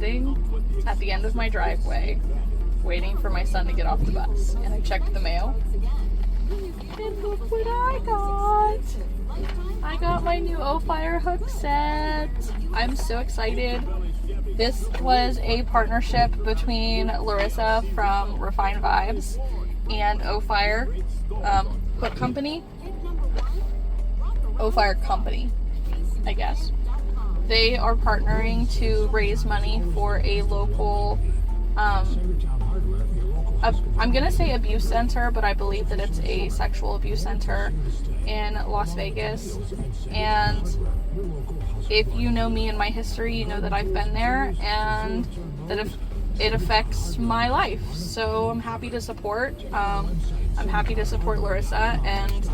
sitting at the end of my driveway waiting for my son to get off the bus, and I checked the mail, and look what I got. I got my new Ophire hook set. I'm so excited. This was a partnership between Larissa from Refined Vibes and Ophire hook company. Ophire company, I guess. They are partnering to raise money for a local, I'm gonna say abuse center, but I believe that it's a sexual abuse center in Las Vegas. And if you know me and my history, you know that I've been there and that it affects my life. So I'm happy to support. I'm happy to support Larissa, and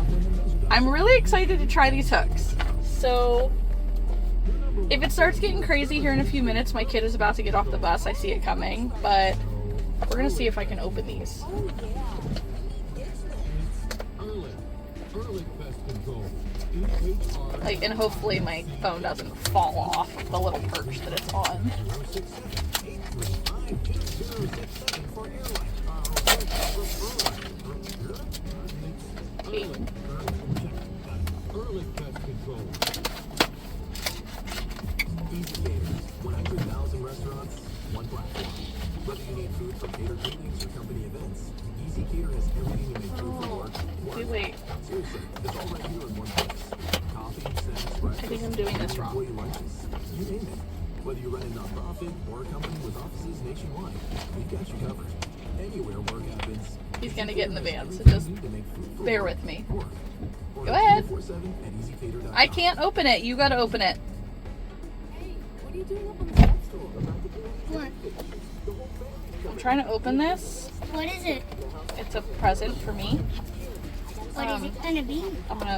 I'm really excited to try these hooks. So if it starts getting crazy here in a few minutes, my kid is about to get off the bus. I see it coming, but we're gonna see if I can open these. Like, and hopefully my phone doesn't fall off of the little perch that it's on. Okay. Whether you need food for catered meetings or company events, Easy Cater has everything you need food for work. Wait. Seriously, it's all right here in one place. Coffee, snacks, breakfast, I think I'm doing this wrong. employee lunches. You name it. Whether you run a nonprofit or a company with offices nationwide, we've got you covered. Anywhere work happens. He's gonna get in the van, so just bear with me. Go ahead. I can't open it. You gotta open it. What are you doing up on the pedestal? What? I'm trying to open this. What is it? It's a present for me. What is it gonna be? I'll open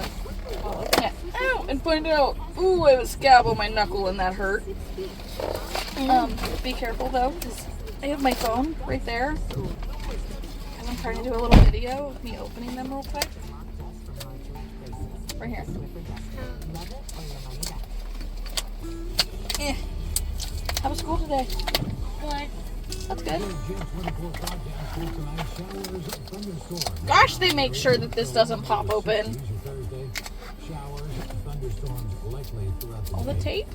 it. Ow! And find out. Ooh, I have a scab on my knuckle and that hurt. Be careful though, because I have my phone right there. And I'm trying to do a little video of me opening them real quick. Right here. How was school today? Good. That's good. Gosh, they make sure that this doesn't pop open. All the tape?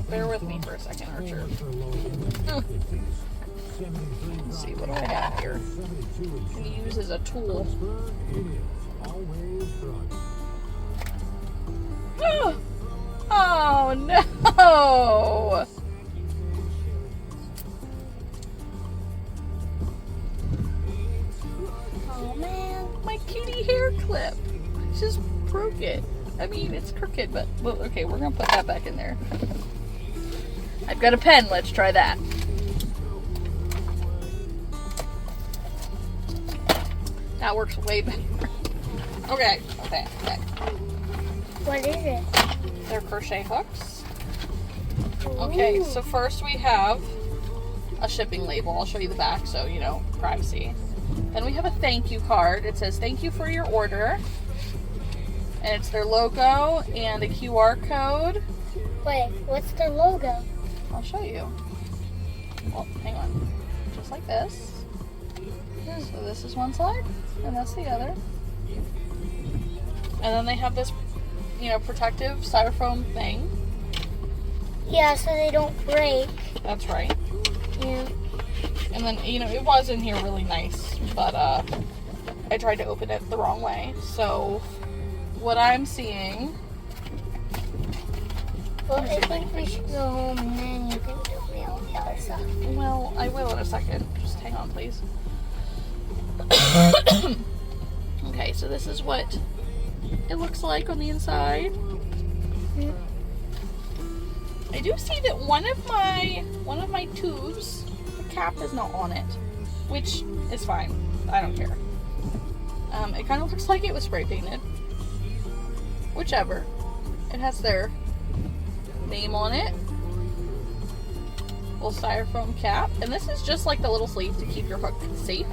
Bear with me for a second, Archer. Let's see, what do I have here? I'm going to use as a tool. Oh no! Oh man. My kitty hair clip. I just broke it. I mean, it's crooked, but well, okay, we're gonna put that back in there. I've got a pen, let's try that. That works way better. Okay. What is it? They're crochet hooks. Okay, so first we have a shipping label. I'll show you the back, so you know, privacy. Then we have a thank you card. It says thank you for your order. And it's their logo and a QR code. Wait, what's their logo? I'll show you. Well, hang on. Just like this. So this is one side, and that's the other. And then they have this, you know, protective styrofoam thing. Yeah, so they don't break. That's right. Yeah. And then, you know, it was in here really nice, but I tried to open it the wrong way. So what I'm seeing... Well, I think we should go home and then you can tell me all the other stuff. Well, I will in a second. Just hang on, please. Okay, so this is what it looks like on the inside. I do see that one of my tubes, the cap is not on it, which is fine. I don't care. It kind of looks like it was spray painted. Whichever. It has their name on it. Little styrofoam cap. And this is just like the little sleeve to keep your hook safe.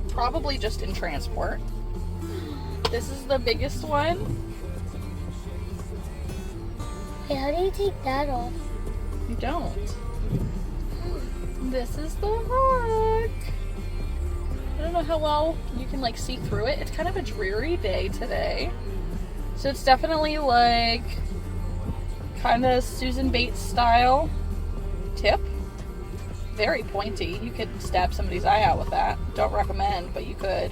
Probably just in transport. This is the biggest one. Hey, how do you take that off? You don't. This is the hook. I don't know how well you can like see through it. It's kind of a dreary day today. So it's definitely like kind of Susan Bates style tip. Very pointy. You could stab somebody's eye out with that. Don't recommend, but you could.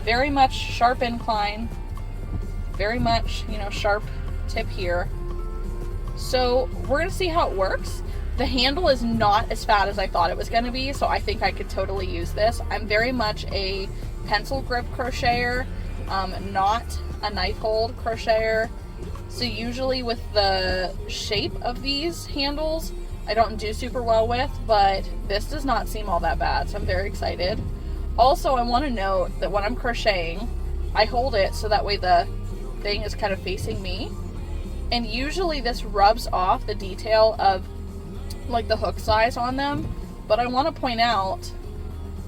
Very much sharp incline. Very much, you know, sharp tip here. So we're going to see how it works. The handle is not as fat as I thought it was going to be, so I think I could totally use this. I'm very much a pencil grip crocheter, not a knife hold crocheter. So usually with the shape of these handles, I don't do super well with, but this does not seem all that bad, so I'm very excited. Also, I want to note that when I'm crocheting, I hold it so that way the thing is kind of facing me. And usually this rubs off the detail of like the hook size on them, but I want to point out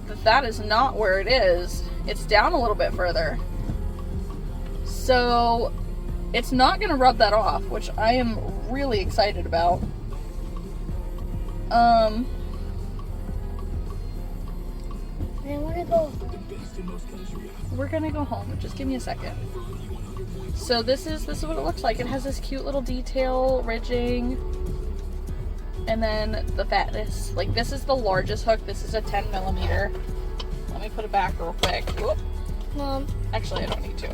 that that is not where it is. It's down a little bit further. So it's not going to rub that off, which I am really excited about. I want to go. We're gonna go home. Just give me a second. So this is what it looks like. It has this cute little detail ridging, and then the fatness. Like, this is the largest hook. This is a 10 millimeter. Let me put it back real quick. Whoop. Mom, Actually, I don't need to.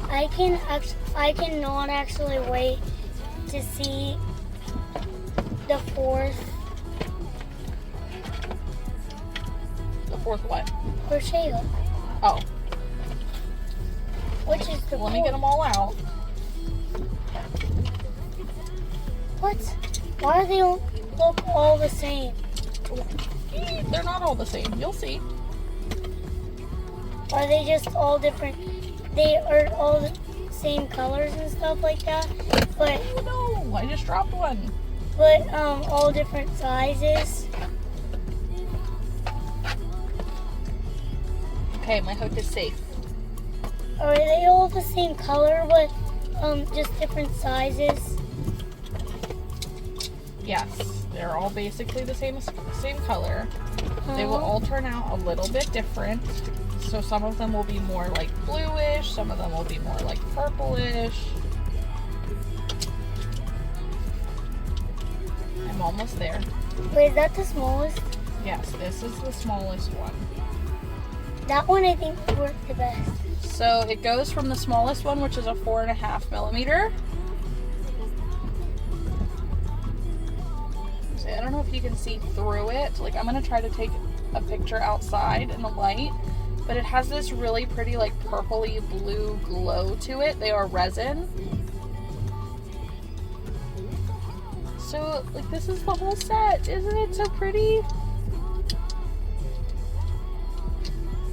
I cannot actually wait to see the fourth What? crochet hook, Oh, which is the let me get them all out. What? Why do they look all the same? They're not all the same. You'll see. Are they just all different? They are all the same colors and stuff like that, but Oh no! I just dropped one. all different sizes. Okay, my hook is safe. Are they all the same color, but just different sizes? Yes, they're all basically the same color. They will all turn out a little bit different. So some of them will be more like bluish, some of them will be more like purplish. I'm almost there. Wait, is that the smallest? Yes, this is the smallest one. That one I think worked the best. So it goes from the smallest one, which is a 4.5 millimeter. So I don't know if you can see through it. Like, I'm gonna try to take a picture outside in the light, but it has this really pretty like purpley blue glow to it. They are resin. So like, this is the whole set. Isn't it so pretty?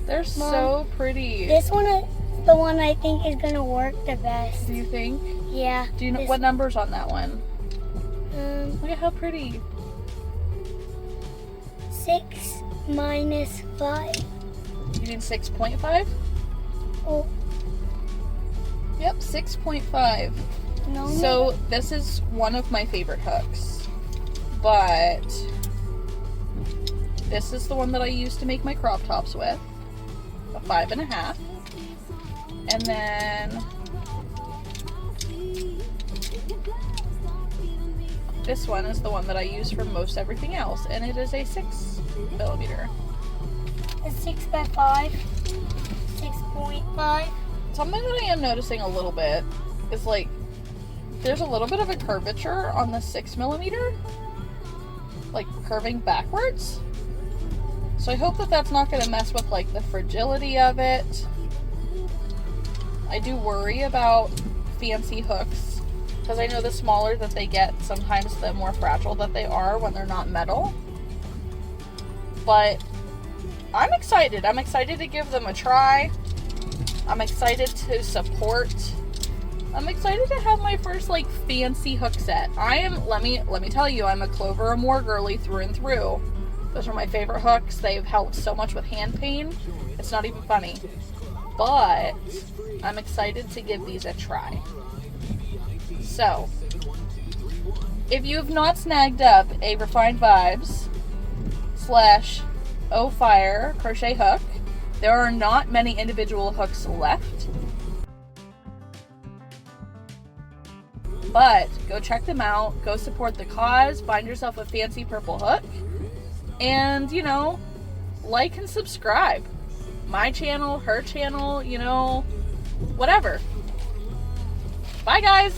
They're so pretty. This one is the one I think is gonna work the best. Do you think? Yeah. Do you know this- what number's on that one? Look at how pretty. 6 minus 5. You mean 6.5? Oh, Yep, 6.5. no. So this is one of my favorite hooks, but this is the one that I use to make my crop tops with, a 5.5, and then this one is the one that I use for most everything else, and it is a 6 millimeter. It's 6 by 5. 6.5. Something that I am noticing a little bit is like, there's a little bit of a curvature on the 6 millimeter, like curving backwards. So I hope that that's not going to mess with like the fragility of it. I do worry about fancy hooks, because I know the smaller that they get, sometimes the more fragile that they are when they're not metal. But I'm excited. I'm excited to give them a try. I'm excited to support. I'm excited to have my first like fancy hook set. I am, let me tell you, I'm a Clover or More girly through and through. Those are my favorite hooks. They've helped so much with hand pain. It's not even funny. But I'm excited to give these a try. So if you have not snagged up a Refined Vibes / Ophire crochet hook, there are not many individual hooks left. But go check them out, go support the cause, find yourself a fancy purple hook, and, you know, like and subscribe. My channel, her channel, you know, whatever. Bye, guys!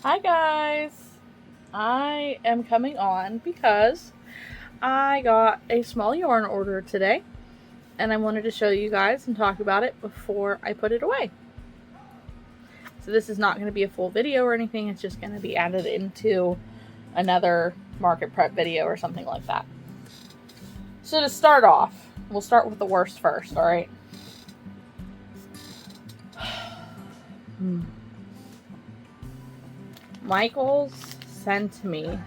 Hi guys! I am coming on because I got a small yarn order today and I wanted to show you guys and talk about it before I put it away. So this is not going to be a full video or anything, it's just going to be added into another market prep video or something like that. So to start off, we'll start with the worst first, alright? Michaels sent me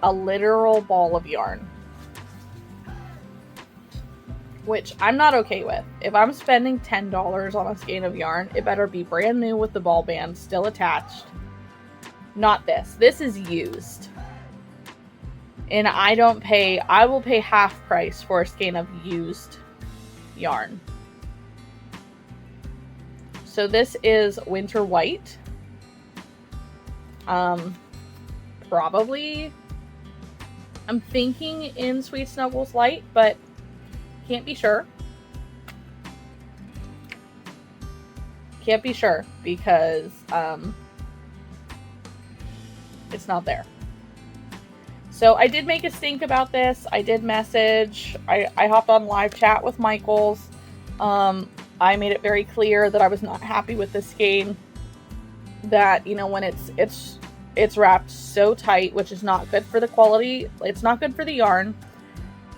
a literal ball of yarn, which I'm not okay with. If I'm spending $10 on a skein of yarn, it better be brand new with the ball band still attached. Not this. This is used. And I will pay half price for a skein of used yarn. So this is Winter White. Probably, I'm thinking in Sweet Snuggles Light, but can't be sure. Can't be sure because it's not there. So I did make a stink about this. I did message. I hopped on live chat with Michaels. I made it very clear that I was not happy with this skein. That, you know, when it's wrapped so tight, which is not good for the quality. It's not good for the yarn,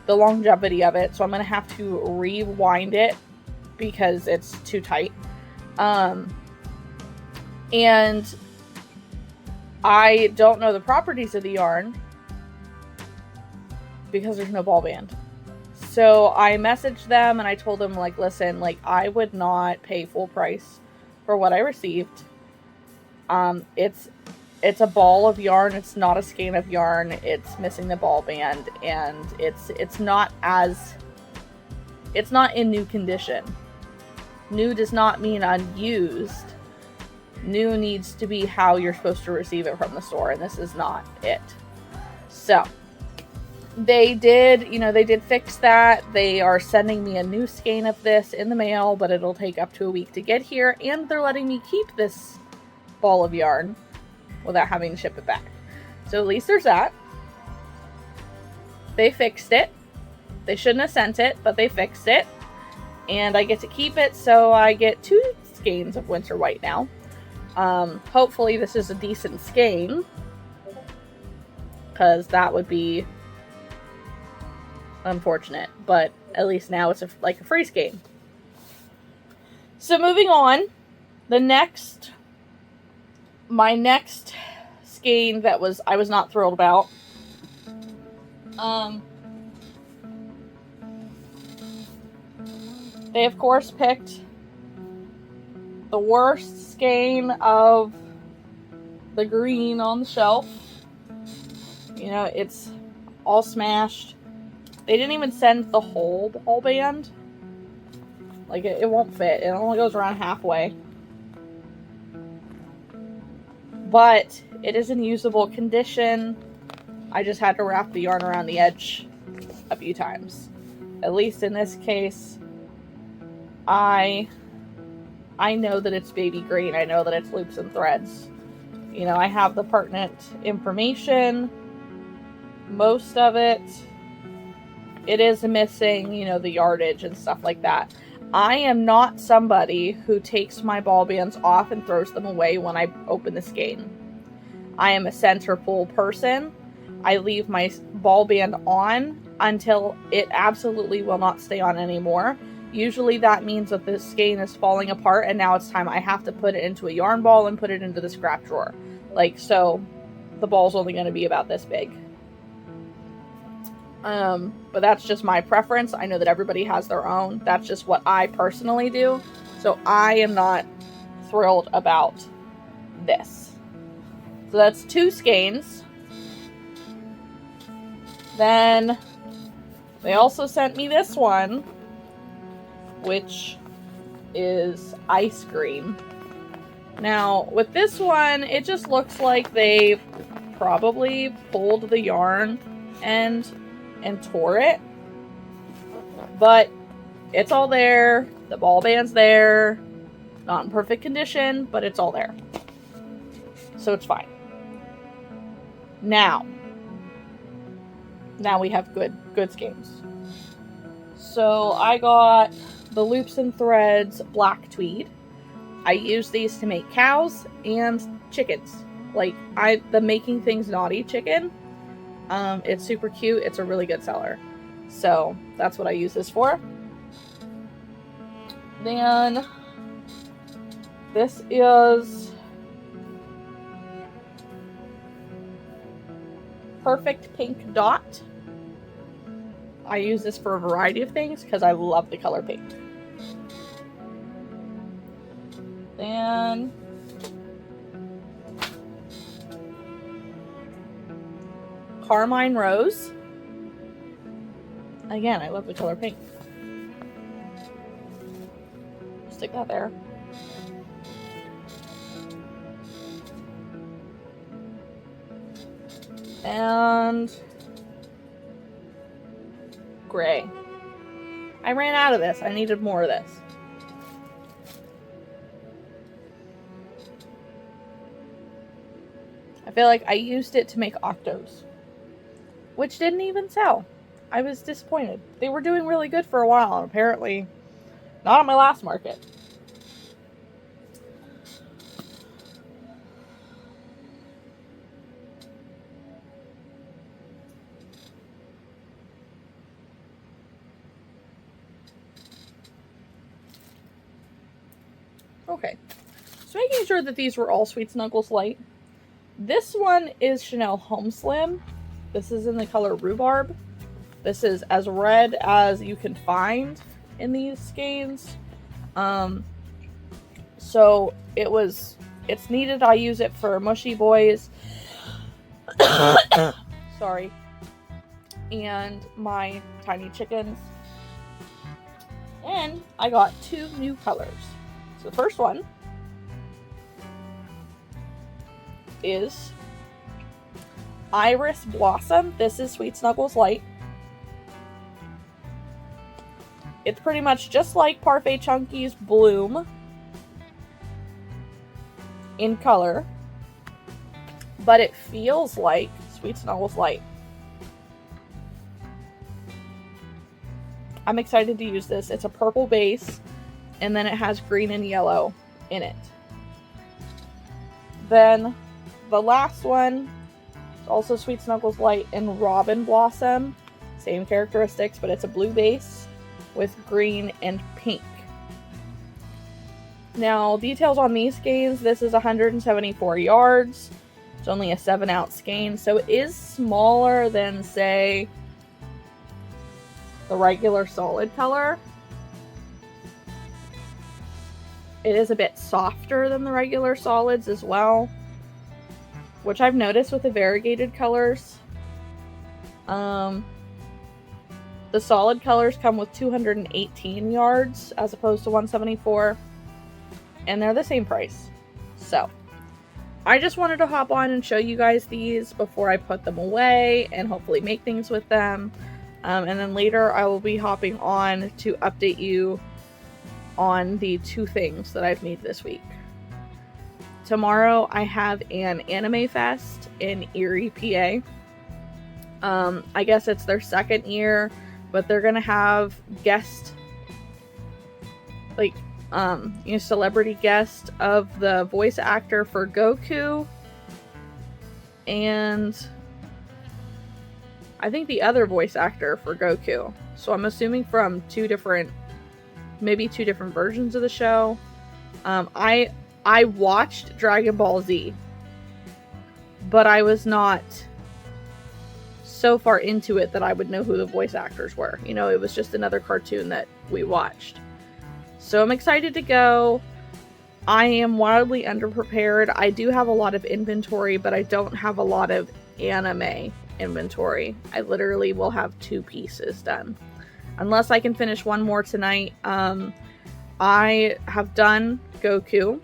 the longevity of it. So I'm going to have to rewind it because it's too tight. And I don't know the properties of the yarn because there's no ball band. So I messaged them and I told them, like, listen, like, I would not pay full price for what I received. It's a ball of yarn. It's not a skein of yarn. It's missing the ball band, and it's not in new condition. New does not mean unused. New needs to be how you're supposed to receive it from the store, and this is not it. So they did fix that. They are sending me a new skein of this in the mail, but it'll take up to a week to get here, and they're letting me keep this ball of yarn without having to ship it back. So at least there's that. They fixed it. They shouldn't have sent it, but they fixed it. And I get to keep it, so I get 2 skeins of Winter White now. Hopefully this is a decent skein, because that would be unfortunate, but at least now it's like a free skein. So moving on, my next skein that I was not thrilled about. They of course picked the worst skein of the green on the shelf. You know, it's all smashed. They didn't even send the whole ball band. Like, it won't fit. It only goes around halfway. But it is in usable condition. I just had to wrap the yarn around the edge a few times. At least in this case, I know that it's baby green. I know that it's loops and threads. You know, I have the pertinent information. Most of it. It is missing, you know, the yardage and stuff like that. I am not somebody who takes my ball bands off and throws them away when I open the skein. I am a center pull person. I leave my ball band on until it absolutely will not stay on anymore. Usually that means that the skein is falling apart and now it's time I have to put it into a yarn ball and put it into the scrap drawer. Like, so the ball's only going to be about this big. But that's just my preference. I know that everybody has their own. That's just what I personally do. So I am not thrilled about this. So that's 2 skeins. Then they also sent me this one, which is ice cream. Now, with this one, it just looks like they probably pulled the yarn and tore it. But it's all there. The ball band's there. Not in perfect condition, but it's all there. So it's fine. Now we have good skeins. So I got the Loops and Threads black tweed. I use these to make cows and chickens. Like the Making Things Naughty chicken. It's super cute. It's a really good seller. So that's what I use this for. Then this is Perfect Pink Dot. I use this for a variety of things because I love the color pink. Then Carmine Rose. Again, I love the color pink. Stick that there. And gray. I ran out of this. I needed more of this. I feel like I used it to make octos, which didn't even sell. I was disappointed. They were doing really good for a while, and apparently not on my last market. Okay, so making sure that these were all Sweet Snuggles Light. This one is Chanel Home Slim. This is in the color Rhubarb. This is as red as you can find in these skeins. So it's needed. I use it for Mushy Boys. Sorry. And my tiny chickens. And I got 2 new colors. So the first one is Iris Blossom. This is Sweet Snuggles Light. It's pretty much just like Parfait Chunky's Bloom in color, but it feels like Sweet Snuggles Light. I'm excited to use this. It's a purple base, and then it has green and yellow in it. Then the last one is also Sweet Snuggles Light in Robin Blossom. Same characteristics, but it's a blue base with green and pink. Now, details on these skeins. This is 174 yards. It's only a 7-ounce skein, so it is smaller than, say, the regular solid color. It is a bit softer than the regular solids as well, which I've noticed with the variegated colors. The solid colors come with 218 yards as opposed to 174, and they're the same price. So I just wanted to hop on and show you guys these before I put them away and hopefully make things with them. And then later I will be hopping on to update you on the 2 things that I've made this week. Tomorrow I have an anime fest in Erie, PA. I guess it's their 2nd year, but they're gonna have guest, celebrity guest of the voice actor for Goku, and I think the other voice actor for Goku. So I'm assuming from 2 different versions of the show. I watched Dragon Ball Z, but I was not so far into it that I would know who the voice actors were. You know, it was just another cartoon that we watched. So I'm excited to go. I am wildly underprepared. I do have a lot of inventory, but I don't have a lot of anime inventory. I literally will have 2 pieces done. Unless I can finish one more tonight. I have done Goku.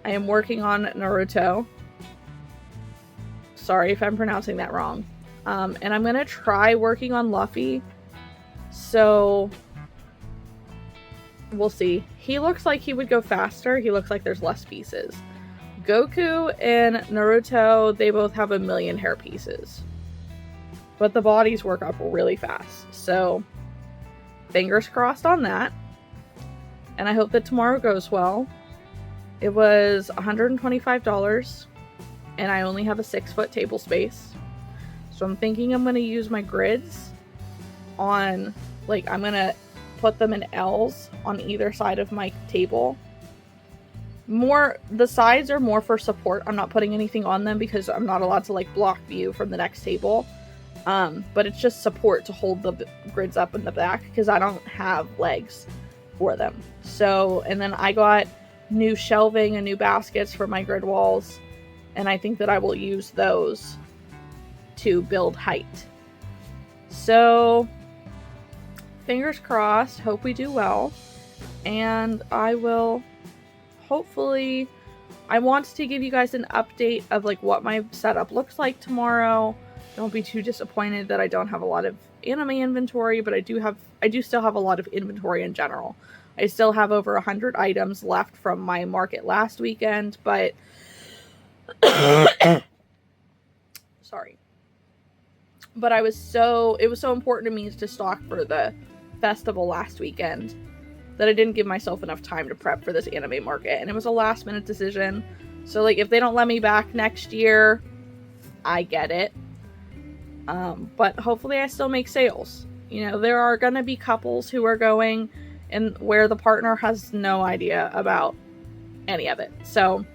I am working on Naruto. Sorry if I'm pronouncing that wrong. And I'm gonna try working on Luffy. So we'll see. He looks like he would go faster. He looks like there's less pieces. Goku and Naruto, they both have 1,000,000 hair pieces. But the bodies work up really fast. So fingers crossed on that. And I hope that tomorrow goes well. It was $125. And I only have a 6-foot table space. So I'm thinking I'm going to use my grids on, like, I'm going to put them in L's on either side of my table. The sides are more for support. I'm not putting anything on them because I'm not allowed to, like, block view from the next table. But it's just support to hold the grids up in the back because I don't have legs for them. So, and then I got new shelving and new baskets for my grid walls. And I think that I will use those to build height. So, fingers crossed, hope we do well. And I will hopefully, I want to give you guys an update of like what my setup looks like tomorrow. Don't be too disappointed that I don't have a lot of anime inventory, but I do still have a lot of inventory in general. I still have over 100 items left from my market last weekend, but sorry. But it was so important to me to stock for the festival last weekend that I didn't give myself enough time to prep for this anime market. And it was a last minute decision. So like if they don't let me back next year, I get it. But hopefully I still make sales. You know, there are gonna be couples who are going and where the partner has no idea about any of it. So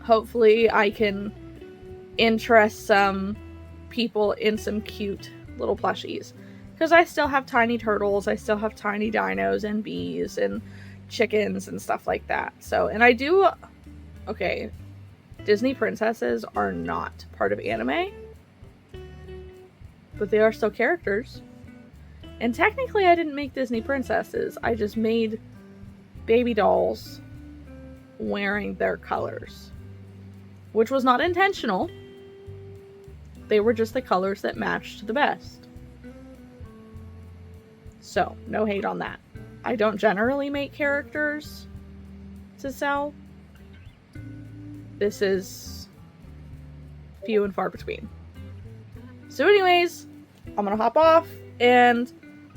hopefully I can interest some people in some cute little plushies. Because I still have tiny turtles, I still have tiny dinos and bees and chickens and stuff like that. So, and I do, okay, Disney princesses are not part of anime, but they are still characters. And technically I didn't make Disney princesses, I just made baby dolls wearing their colors. Which was not intentional. They were just the colors that matched the best. So, no hate on that. I don't generally make characters to sell. This is few and far between. So anyways, I'm gonna hop off and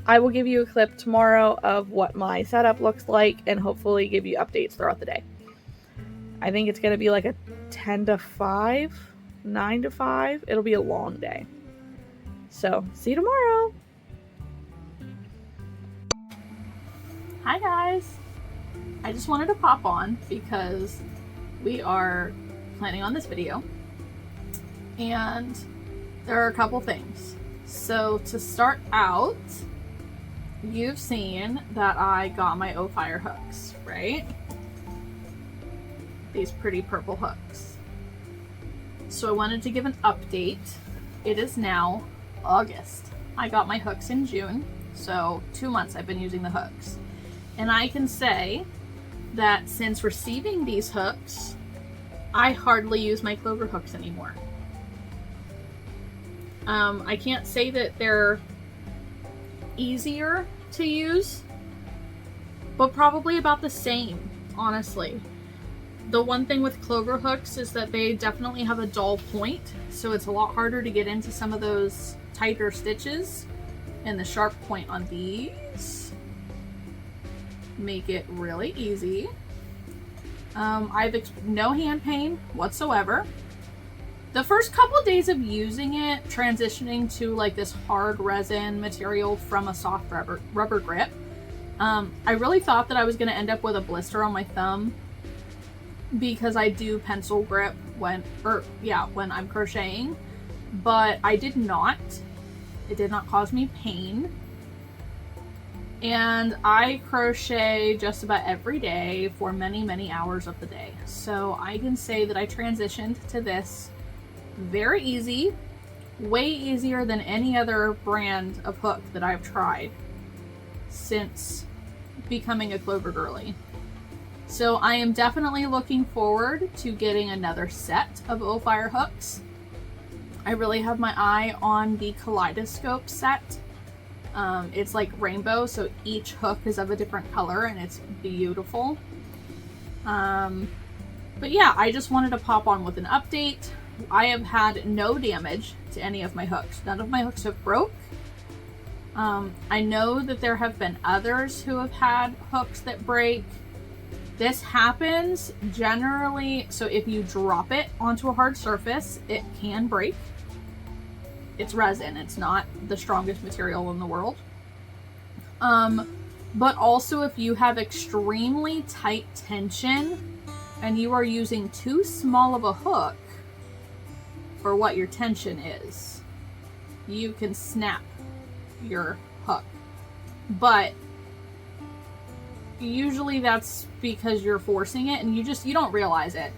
I will give you a clip tomorrow of what my setup looks like and hopefully give you updates throughout the day. I think it's gonna be like a 10 to 5, 9 to 5. It'll be a long day. So, see you tomorrow. Hi guys. I just wanted to pop on because we are planning on this video. And there are a couple things. So to start out, you've seen that I got my Ophire hooks, right? These pretty purple hooks. So I wanted to give an update. It is now August. I got my hooks in June, so 2 months I've been using the hooks. And I can say that since receiving these hooks, I hardly use my clover hooks anymore. I can't say that they're easier to use, but probably about the same, honestly. The one thing with clover hooks is that they definitely have a dull point, so it's a lot harder to get into some of those tighter stitches, and the sharp point on these make it really easy. I've no hand pain whatsoever. The first couple of days of using it, transitioning to like this hard resin material from a soft rubber grip, I really thought that I was going to end up with a blister on my thumb because I do pencil grip when I'm crocheting, but I did not. It did not cause me pain. And I crochet just about every day for many, many hours of the day. So I can say that I transitioned to this very easy, way easier than any other brand of hook that I've tried since becoming a clover girly. So I am definitely looking forward to getting another set of Ophire hooks. I really have my eye on the kaleidoscope set. It's like rainbow, so each hook is of a different color and it's beautiful. But yeah, I just wanted to pop on with an update. I have had no damage to any of my hooks. None of my hooks have broke. I know that there have been others who have had hooks that break. This happens generally, so if you drop it onto a hard surface, it can break. It's resin, it's not the strongest material in the world. But also if you have extremely tight tension and you are using too small of a hook for what your tension is, you can snap your hook. But usually that's because you're forcing it and you don't realize it.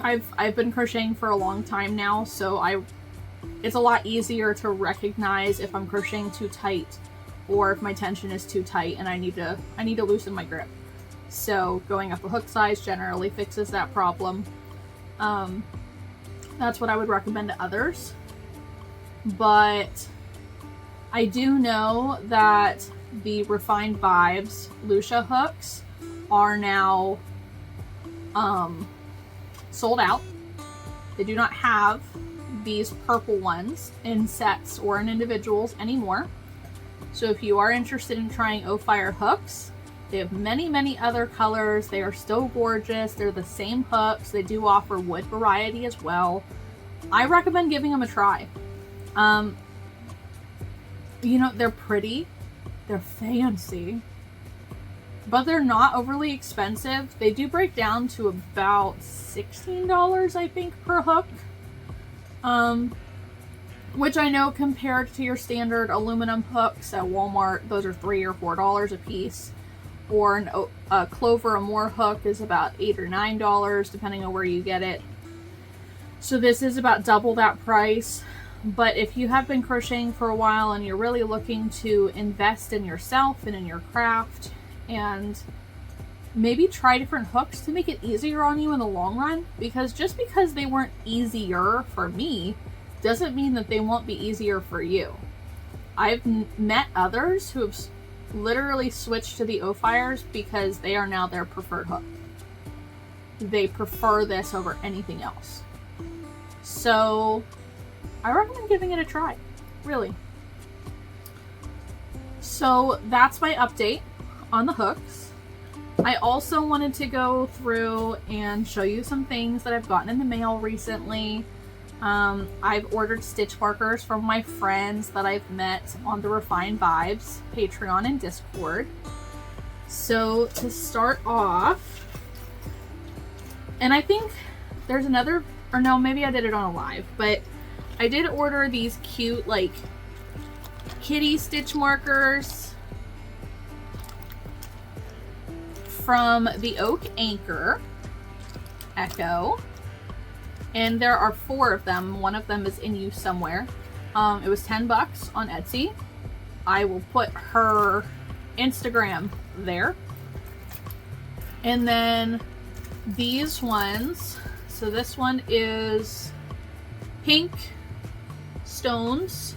I've been crocheting for a long time now, so it's a lot easier to recognize if I'm crocheting too tight or if my tension is too tight and I need to loosen my grip. So going up a hook size generally fixes that problem. That's what I would recommend to others. But I do know that the Refined Vibes Lucia hooks are now sold out. They do not have these purple ones in sets or in individuals anymore. So if you are interested in trying Ophire hooks, they have many other colors. They are still gorgeous. They're the same hooks. They do offer wood variety as well. I recommend giving them a try. You know, they're pretty, they're fancy, but they're not overly expensive. They do break down to about $16, I think, per hook. Which I know compared to your standard aluminum hooks at Walmart, those are $3 or $4 a piece. Or a Clover Amore hook is about $8 or $9, depending on where you get it. So this is about double that price. But if you have been crocheting for a while and you're really looking to invest in yourself and in your craft and maybe try different hooks to make it easier on you in the long run, because just because they weren't easier for me doesn't mean that they won't be easier for you. I've met others who have literally switched to the Ophires because they are now their preferred hook. They prefer this over anything else. So I recommend giving it a try, really. So that's my update on the hooks. I also wanted to go through and show you some things that I've gotten in the mail recently. I've ordered stitch markers from my friends that I've met on the Refined Vibes Patreon and Discord. So to start off, and I think there's another, or no, maybe I did it on a live, but I did order these cute, like, kitty stitch markers from the Oak Anchor Echo. And there are 4 of them. One of them is in use somewhere. It was $10 on Etsy. I will put her Instagram there. And then these ones. So this one is pink stones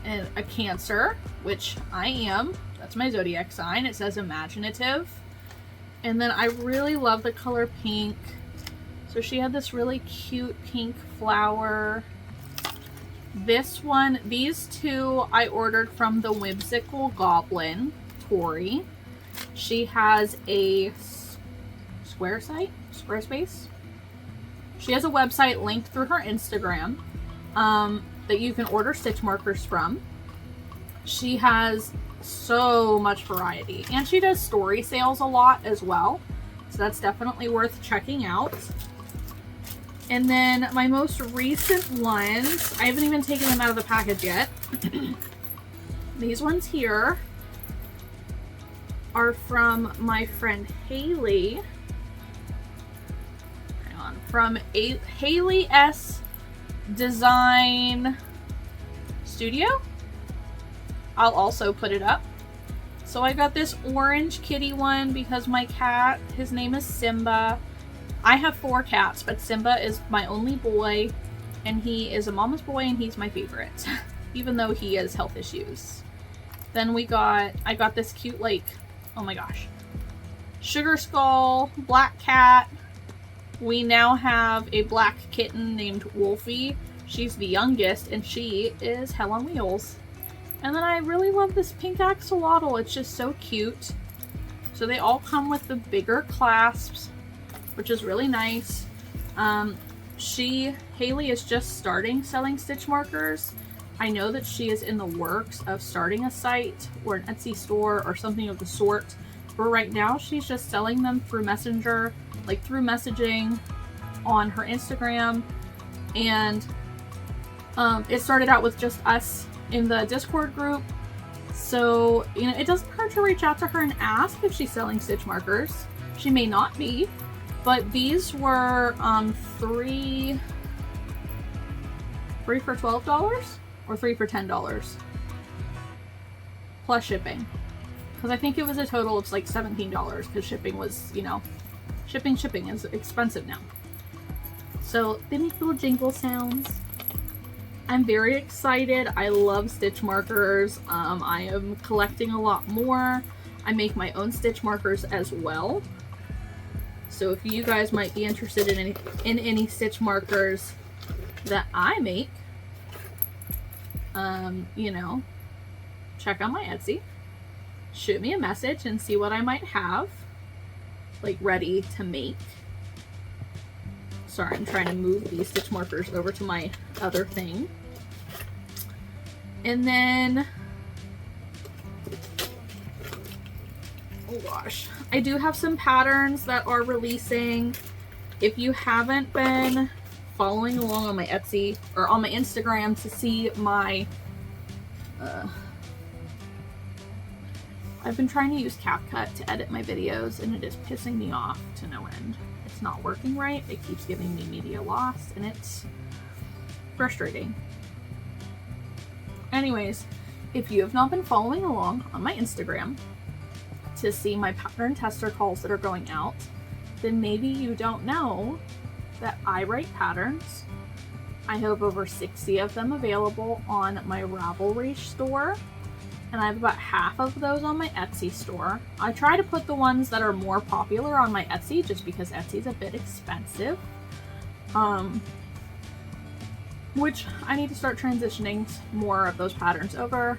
and a Cancer, which I am. That's my zodiac sign. It says imaginative. And then I really love the color pink. So she had this really cute pink flower. This one, these 2 I ordered from the Whimsical Goblin, Tori. She has a Squarespace. She has a website linked through her Instagram that you can order stitch markers from. She has so much variety, and she does story sales a lot as well, so that's definitely worth checking out. And then my most recent ones, I haven't even taken them out of the package yet. These ones here are from my friend Haley. Hang on. From Haley S Design Studio. I'll also put it up So I got this orange kitty one because my cat, his name is Simba. I have 4 cats, but Simba is my only boy, and he is a mama's boy, and he's my favorite, even though he has health issues. Then I got this cute, like, oh my gosh, sugar skull, black cat. We now have a black kitten named Wolfie. She's the youngest, and she is hell on wheels. And then I really love this pink axolotl. It's just so cute. So they all come with the bigger clasps, which is really nice. Haley is just starting selling stitch markers. I know that she is in the works of starting a site or an Etsy store or something of the sort. But right now she's just selling them through Messenger, like through messaging on her Instagram. And it started out with just us in the Discord group. So, you know, it doesn't hurt to reach out to her and ask if she's selling stitch markers. She may not be, but these were 3 for $12 or 3 for $10 plus shipping. Because I think it was a total of like $17 because shipping was, you know, shipping is expensive now. So they make little jingle sounds. I'm very excited. I love stitch markers. I am collecting a lot more. I make my own stitch markers as well. So if you guys might be interested in any stitch markers that I make, you know, check out my Etsy. Shoot me a message and see what I might have, like, ready to make. Sorry, I'm trying to move these stitch markers over to my other thing. And then, oh gosh, I do have some patterns that are releasing. If you haven't been following along on my Etsy or on my Instagram to see my, I've been trying to use CapCut to edit my videos and it is pissing me off to no end. It's not working right. It keeps giving me media loss and it's frustrating. Anyways, if you have not been following along on my Instagram to see my pattern tester calls that are going out, then maybe you don't know that I write patterns. I have over 60 of them available on my Ravelry store, and I have about half of those on my Etsy store. I try to put the ones that are more popular on my Etsy just because Etsy's a bit expensive. Which I need to start transitioning more of those patterns over.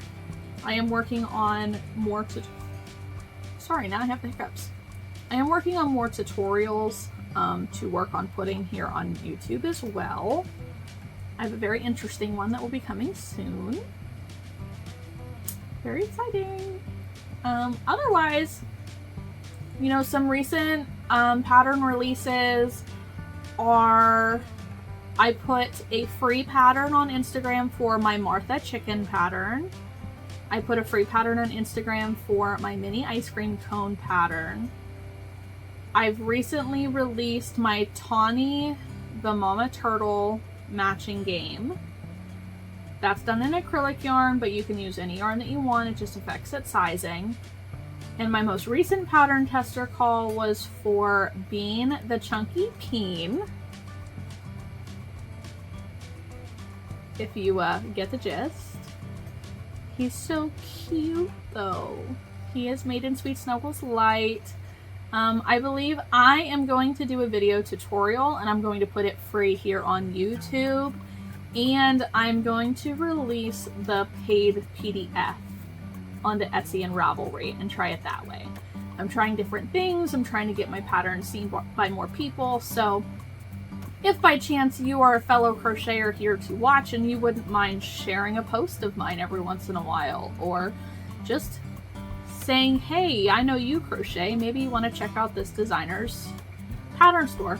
I am working on more sorry, now I have the hiccups. I am working on more tutorials to work on putting here on YouTube as well. I have a very interesting one that will be coming soon. Very exciting. Otherwise, you know, some recent pattern releases are, I put a free pattern on Instagram for my Martha chicken pattern. I put a free pattern on Instagram for my mini ice cream cone pattern. I've recently released my Tawny the Mama Turtle matching game. That's done in acrylic yarn, but you can use any yarn that you want. It just affects its sizing. And my most recent pattern tester call was for Bean the Chunky Peen. If you get the gist. He's so cute though. He is made in Sweet Snuggles Light. I believe I am going to do a video tutorial and I'm going to put it free here on YouTube. And I'm going to release the paid PDF onto Etsy and Ravelry and try it that way. I'm trying different things. I'm trying to get my patterns seen by more people. So if by chance you are a fellow crocheter here to watch and you wouldn't mind sharing a post of mine every once in a while, or just saying, hey, I know you crochet, maybe you want to check out this designer's pattern store.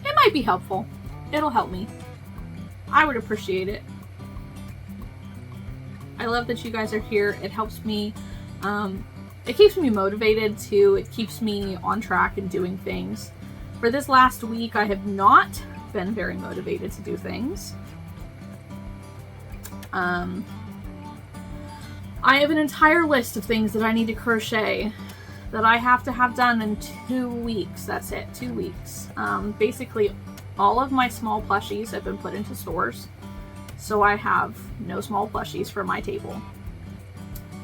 It might be helpful. It'll help me. I would appreciate it. I love that you guys are here. It helps me. It keeps me motivated too. It keeps me on track and doing things. For this last week, I have not been very motivated to do things. I have an entire list of things that I need to crochet that I have to have done in 2 weeks. That's it, 2 weeks. Basically, all of my small plushies have been put into stores, so I have no small plushies for my table.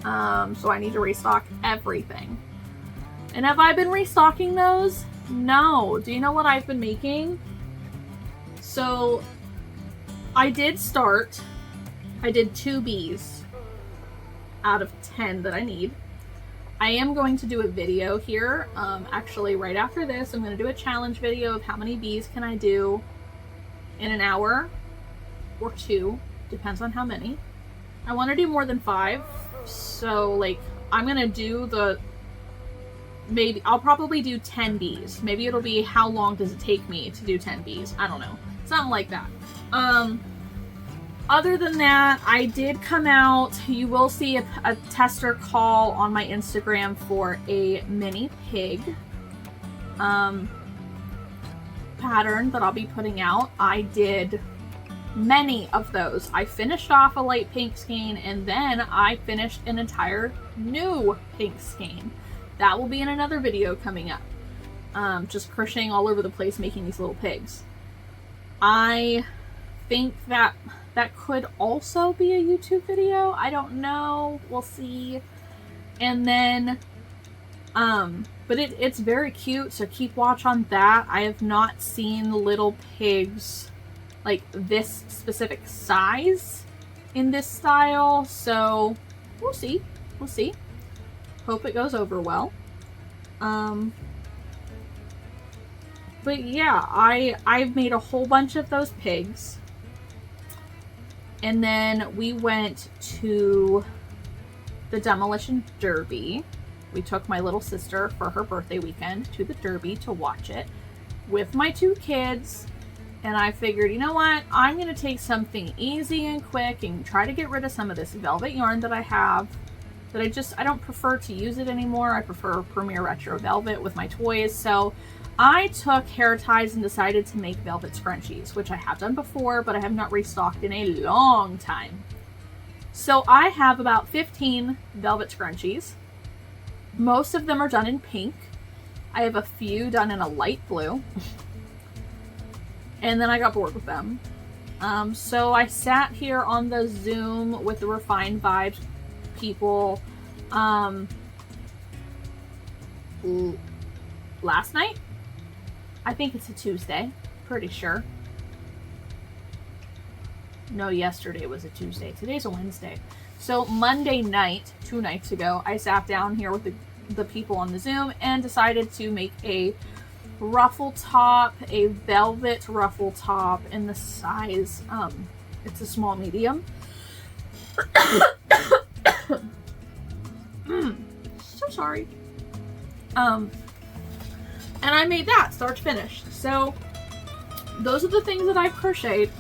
So I need to restock everything. And have I been restocking those? No. Do you know what I've been making? So I did 2 bees out of 10 that I need. I am going to do a video here. Actually, right after this, I'm going to do a challenge video of how many bees can I do in an hour or 2. Depends on how many. I want to do more than 5. So, like, I'm going to do I'll probably do 10 bees. Maybe it'll be how long does it take me to do 10 bees. I don't know. Something like that. Other than that, I did come out. You will see a tester call on my Instagram for a mini pig pattern that I'll be putting out. I did many of those. I finished off a light pink skein, and then I finished an entire new pink skein. That will be in another video coming up. Just crocheting all over the place, making these little pigs. I think that could also be a YouTube video. I don't know. We'll see. And then, but it's very cute, so keep watch on that. I have not seen little pigs like this specific size in this style, so we'll see. We'll see. Hope it goes over well. But yeah, I've made a whole bunch of those pigs. And then we went to the Demolition Derby. We took my little sister for her birthday weekend to the Derby to watch it with my 2 kids. And I figured, you know what? I'm going to take something easy and quick and try to get rid of some of this velvet yarn that I have. That I don't prefer to use it anymore. I prefer Premier Retro Velvet with my toys. So I took hair ties and decided to make velvet scrunchies, which I have done before, but I have not restocked in a long time. So I have about 15 velvet scrunchies. Most of them are done in pink. I have a few done in a light blue. And then I got bored with them. So I sat here on the Zoom with the Refined Vibes people last night. I think it's a Tuesday. Pretty sure. No, yesterday was a Tuesday. Today's a Wednesday. So Monday night, 2 nights ago, I sat down here with the people on the Zoom and decided to make a ruffle top, a velvet ruffle top in the size, it's a small medium. So sorry. And I made that start to finish. So those are the things that I've crocheted.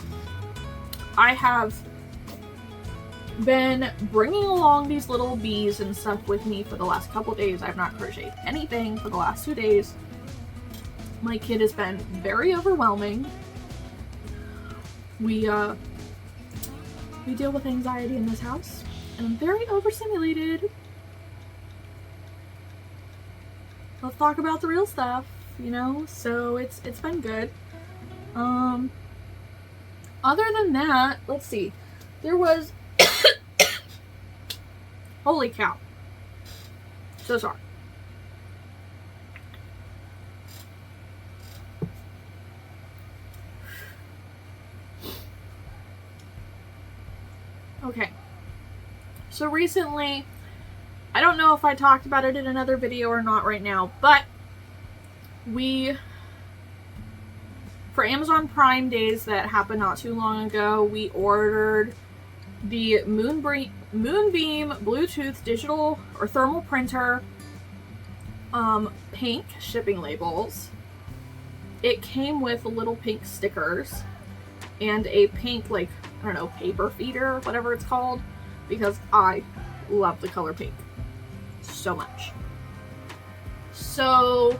I have been bringing along these little bees and stuff with me for the last couple days. I've not crocheted anything for the last 2 days. My kid has been very overwhelming. We deal with anxiety in this house, and I'm very overstimulated. Let's talk about the real stuff, you know? So it's been good. Other than that, let's see. There was holy cow. So sorry. Okay. So recently, I don't know if I talked about it in another video or not right now, but for Amazon Prime days that happened not too long ago, we ordered the Moonbeam Bluetooth digital or thermal printer pink shipping labels. It came with little pink stickers and a pink, like, I don't know, paper feeder or whatever it's called, because I love the color pink so much. So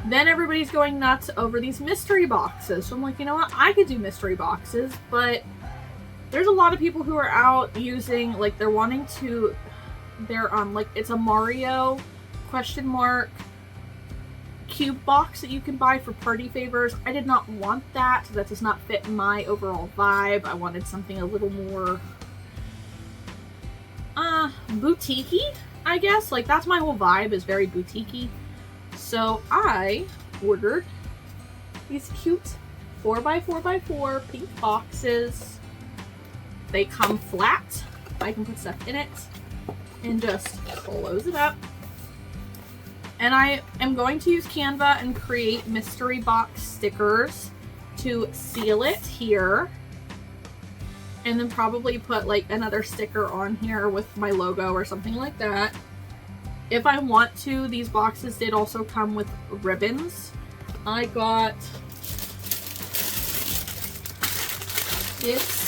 then everybody's going nuts over these mystery boxes. So I'm like, you know what? I could do mystery boxes, but there's a lot of people who are out using, like, they're wanting to They're like, it's a Mario question mark cube box that you can buy for party favors. I did not want that. That does not fit my overall vibe. I wanted something a little more boutique-y, I guess. Like, that's my whole vibe, is very boutique-y. So I ordered these cute 4x4x4 pink boxes. They come flat. I can put stuff in it and just close it up. And I am going to use Canva and create mystery box stickers to seal it here. And then probably put like another sticker on here with my logo or something like that. If I want to, these boxes did also come with ribbons. I got this.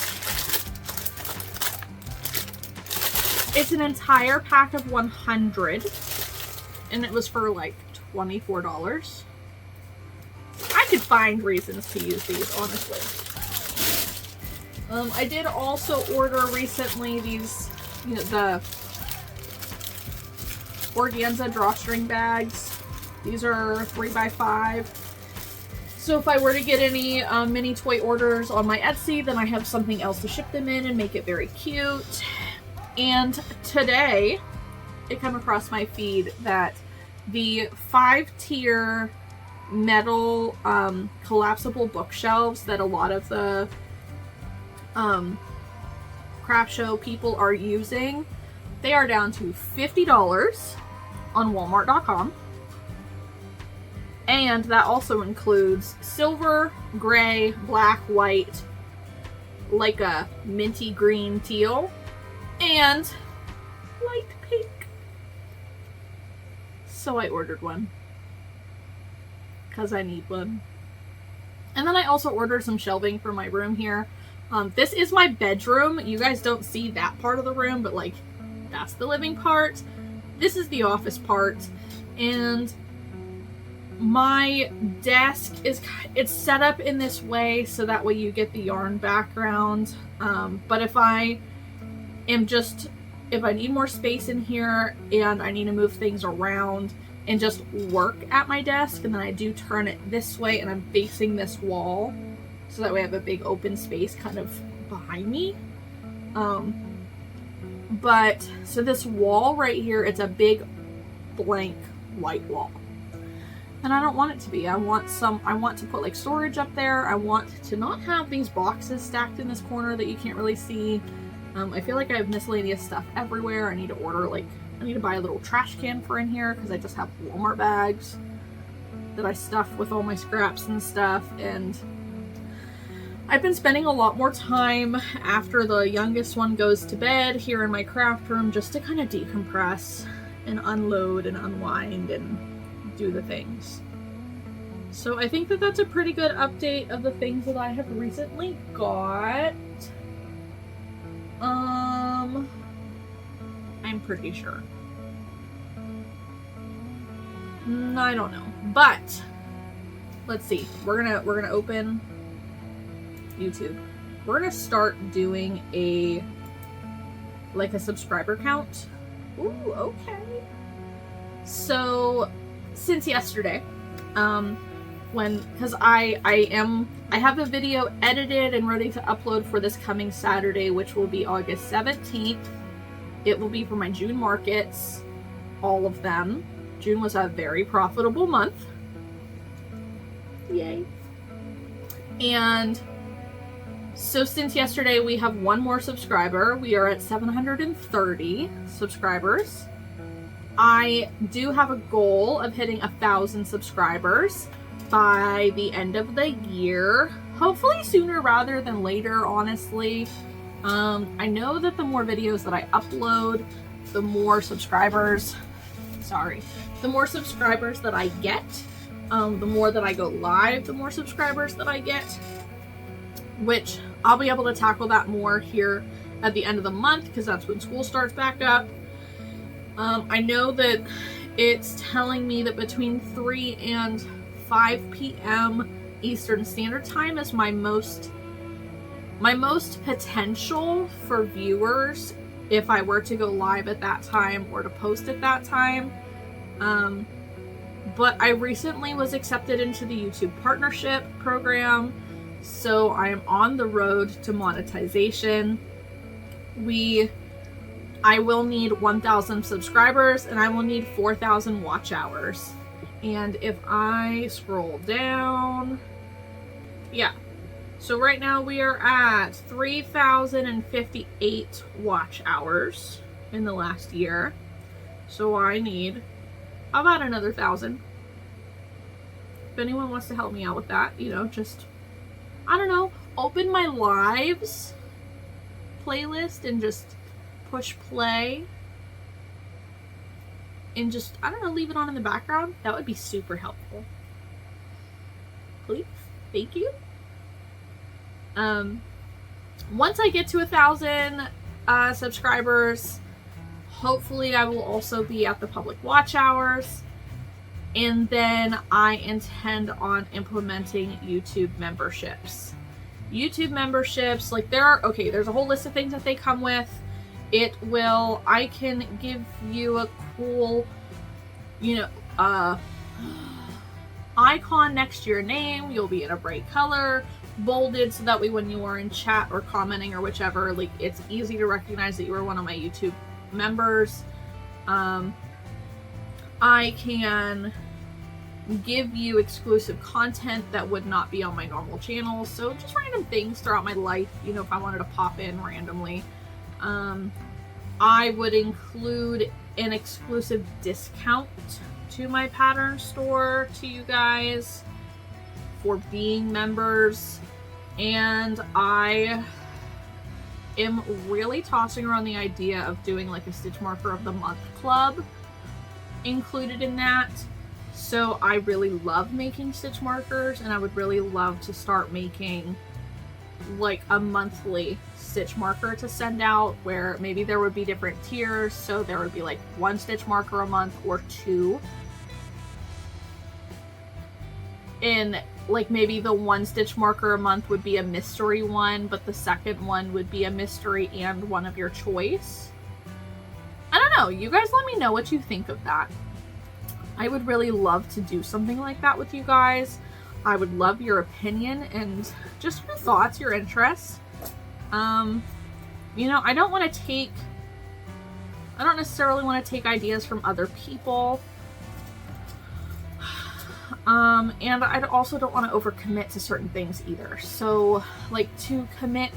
It's an entire pack of 100. And it was for like $24. I could find reasons to use these, honestly. I did also order recently these, you know, the organza drawstring bags. These are 3x5. So if I were to get any mini toy orders on my Etsy, then I have something else to ship them in and make it very cute. And today, it came across my feed that the 5-tier metal collapsible bookshelves that a lot of the craft show people are using, they are down to $50 on Walmart.com. And that also includes silver, gray, black, white, like a minty green teal, and light pink. So I ordered one because I need one. And then I also ordered some shelving for my room here. This is my bedroom. You guys don't see that part of the room, but like, that's the living part. This is the office part. And my desk it's set up in this way so that way you get the yarn background. But if I need more space in here and I need to move things around and just work at my desk, and then I do turn it this way and I'm facing this wall, so that way I have a big open space kind of behind me. But so this wall right here, it's a big blank white wall. And I don't want it to be. I want to put like storage up there. I want to not have these boxes stacked in this corner that you can't really see. I feel like I have miscellaneous stuff everywhere. I need to buy a little trash can for in here because I just have Walmart bags that I stuff with all my scraps and stuff. And I've been spending a lot more time after the youngest one goes to bed here in my craft room just to kind of decompress and unload and unwind and do the things. So I think that that's a pretty good update of the things that I have recently got. I'm pretty sure. I don't know, but let's see. We're gonna open YouTube. We're gonna start doing a subscriber count. Ooh, okay. So since yesterday, because I have a video edited and ready to upload for this coming Saturday, which will be August 17th. It will be for my June markets, all of them. June was a very profitable month. Yay. And so since yesterday, we have one more subscriber. We are at 730 subscribers. I do have a goal of hitting 1,000 subscribers by the end of the year. Hopefully sooner rather than later, honestly. I know that the more videos that I upload, the more subscribers that I get. The more that I go live, the more subscribers that I get. Which I'll be able to tackle that more here at the end of the month, because that's when school starts back up. I know that it's telling me that between 3 and 5 p.m. Eastern Standard Time is my most potential for viewers if I were to go live at that time or to post at that time. But I recently was accepted into the YouTube partnership program, so I am on the road to monetization. I will need 1,000 subscribers and I will need 4,000 watch hours. And if I scroll down, yeah. So right now we are at 3,058 watch hours in the last year. So I need about another 1,000. If anyone wants to help me out with that, you know, just, I don't know, open my lives playlist and just push play and just, I don't know, leave it on in the background. That would be super helpful. Please. Thank you. Once I get to 1,000 subscribers, hopefully I will also be at the public watch hours. And then I intend on implementing YouTube memberships. YouTube memberships, like there's a whole list of things that they come with. I can give you a cool, icon next to your name. You'll be in a bright color, bolded, so that way when you are in chat or commenting or whichever, like, it's easy to recognize that you are one of my YouTube members. I can give you exclusive content that would not be on my normal channel. So just random things throughout my life, if I wanted to pop in randomly. I would include an exclusive discount to my pattern store to you guys for being members. And I am really tossing around the idea of doing like a Stitch Marker of the Month club included in that. So I really love making stitch markers, and I would really love to start making like a monthly stitch marker to send out, where maybe there would be different tiers. So there would be like 1 stitch marker a month or 2. And like maybe the 1 stitch marker a month would be a mystery one, but the second one would be a mystery and one of your choice. I don't know. You guys let me know what you think of that. I would really love to do something like that with you guys. I would love your opinion and just your thoughts, your interests. I don't necessarily want to take ideas from other people. And I also don't want to overcommit to certain things either. So, like, to commit,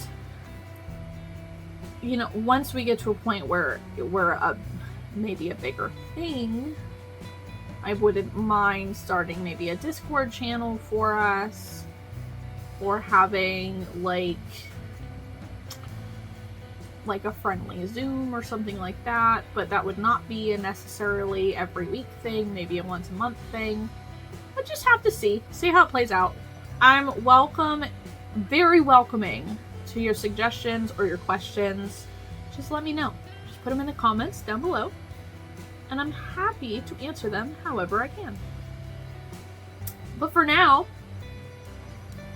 once we get to a point where we're maybe a bigger thing, I wouldn't mind starting maybe a Discord channel for us, or having like a friendly Zoom or something like that. But that would not be a necessarily every week thing, maybe a once a month thing. But just have to see how it plays out. I'm very welcoming to your suggestions or your questions. Just let me know. Just put them in the comments down below, and I'm happy to answer them however I can. But for now,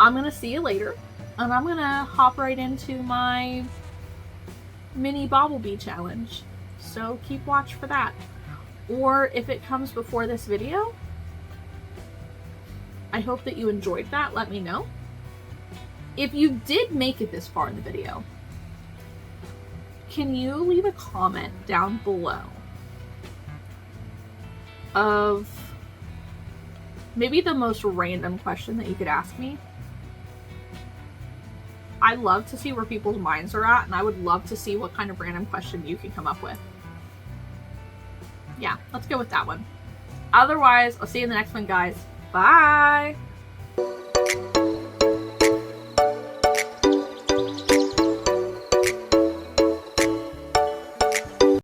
I'm going to see you later, and I'm going to hop right into my mini Bobblebee challenge. So keep watch for that. Or if it comes before this video, I hope that you enjoyed that. Let me know. If you did make it this far in the video, can you leave a comment down below of maybe the most random question that you could ask me? I love to see where people's minds are at, and I would love to see what kind of random question you can come up with. Yeah, let's go with that one. Otherwise, I'll see you in the next one, guys. Bye!